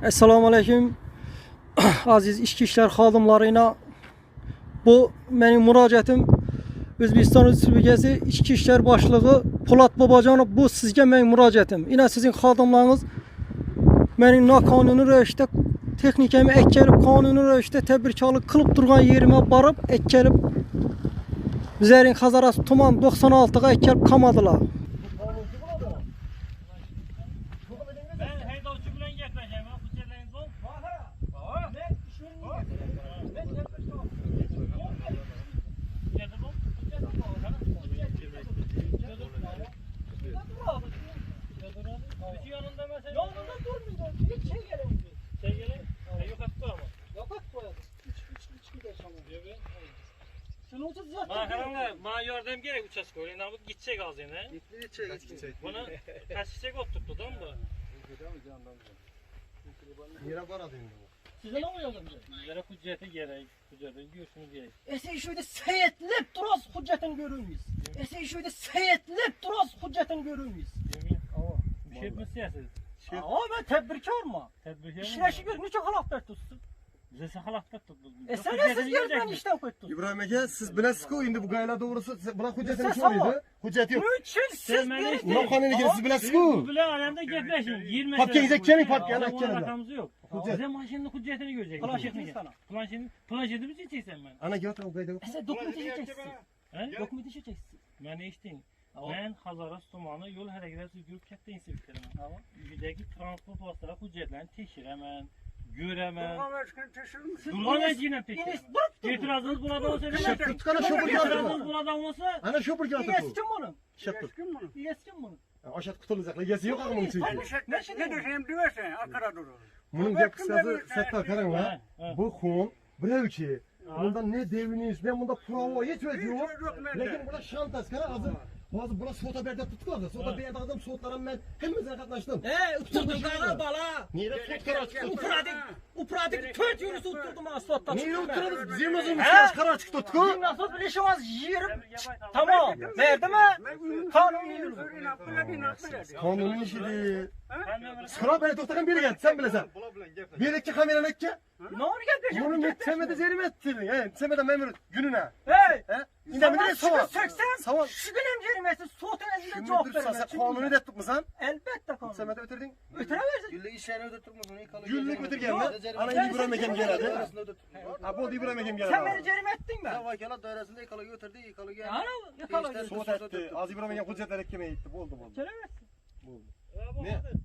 Esselamu Aleyküm aziz İçki İşler xadimlarına. Bu benim müracətim Özbekistan Respublikası İçki İşler Başlığı Polat Babacanov. Bu sizge benim müracətim. Yine sizin xadimlarınız benim kanuni rəvişdə texnikemi ekkelip kanuni rəvişdə təbirkarlıq kılıp durğan yerime barıp ekkelip bizlerin Xazarası Tuman 96'a ekkelip kamadılar. Bana yardım gerek uçask öyle ne yapıp gidecek az yine. Gidecek. Bunu kaçacak oturttu değil mi bu? Yere var adayım bu. Size ne oluyor lan? Yere hücceti gerek, hüccetin göğsünü gerek. Ese şöyle seyetlip duraz hüccetin görür müyüz? Ese şöyle seyetlip duraz hüccetin görür müyüz? Yemin. Bir şey mi siyasiz? Ama ben tedbirkar mı? Tedbir İşleşi gör, niçin halaklar tutsun? Bize sakalakta tuttu. Siz yerden işten koydun. İbrahim Ege siz bilesiz ki indi bu gayla doğrusu bırak hüccetini Siz söyledi. Hücceti yok. Niçin siz beni- beni... Ulan kanuni gelin siz bilesiz Bu ki. bile alemde getleşin. 20 Park gelecek gelin, park gel, Adamın gel, gel. rakamımız yok. Bize maşinin hüccetini görecek. Planşetini sana. Planşetini mi çeksen ben? Ana götür o gayda yok. Ese dokument işeceksin. He? Dokument işeceksin. Ben içtim. Ben Xazaras Tumanı yol hərəkəti süzgürüb kətdə inspektörüm. Yüzdəki transport vasitələri hüccətlərini tekşirəmən, görəmən. Durğan əcinə tekşirəmən. İtirazınız burada olsa Şıp belə. tutkana şopur İtirazınız götür. burada olsa Ana şopur götür bu. İyeskin bunun. Şıp tut. İyeskin bunun. Aşağı kutulacaklar. Yesi yok adamın çünkü. Ne düşeyim diyorsan arkada durur. Bunun bir kısası Settar Karan var. He, he. Bu hun. Brev ki. Bundan ne devriniz ne bunda prova hiç yok. Lakin burada şantas kara azı. Bazı burası soğuta berde tuttular. Soğuta berde adam soğutlarım ben hepimizle katlaştım. Utturdum kağa bala. Niye de soğut kara çıktı? Upradik köt yürüsü utturdum asfaltta. Niye otururuz? Zimazın kara çıktı tutku. Nasıl bilişimiz yerim. Tamam. Nerede mi? Kanuni yürü. Kanunun işi değil. Sıra beni tutarken biri geldi sen bilesen. Birlikte kameranı ki. Ne olur gel Bunu metsemede zerim ettirdin. He, metsemede memur gününe. Hey. He? İnde mi de sava? 80. Sava. Şu günem yerimesi soğutun elinde Şimdi cevap dursa vermez. sen kanunu da tutma sen. Elbette kanuni. Metsemede ötürdün. Ötüremezsin. Gülle işlerini ödettirmedin. Günlük ötür gelme. Ana İbrahim Ekem geldi. Ha bu İbrahim Ekem geldi. Sen beni cerim ettin mi? Vakala dairesinde yıkalı götürdü, yıkalı geldi. Ana yakala. İşte Soğut etti. Az İbrahim Ekem hüccetlere kime gitti. Oldu. Gelemezsin. Ne?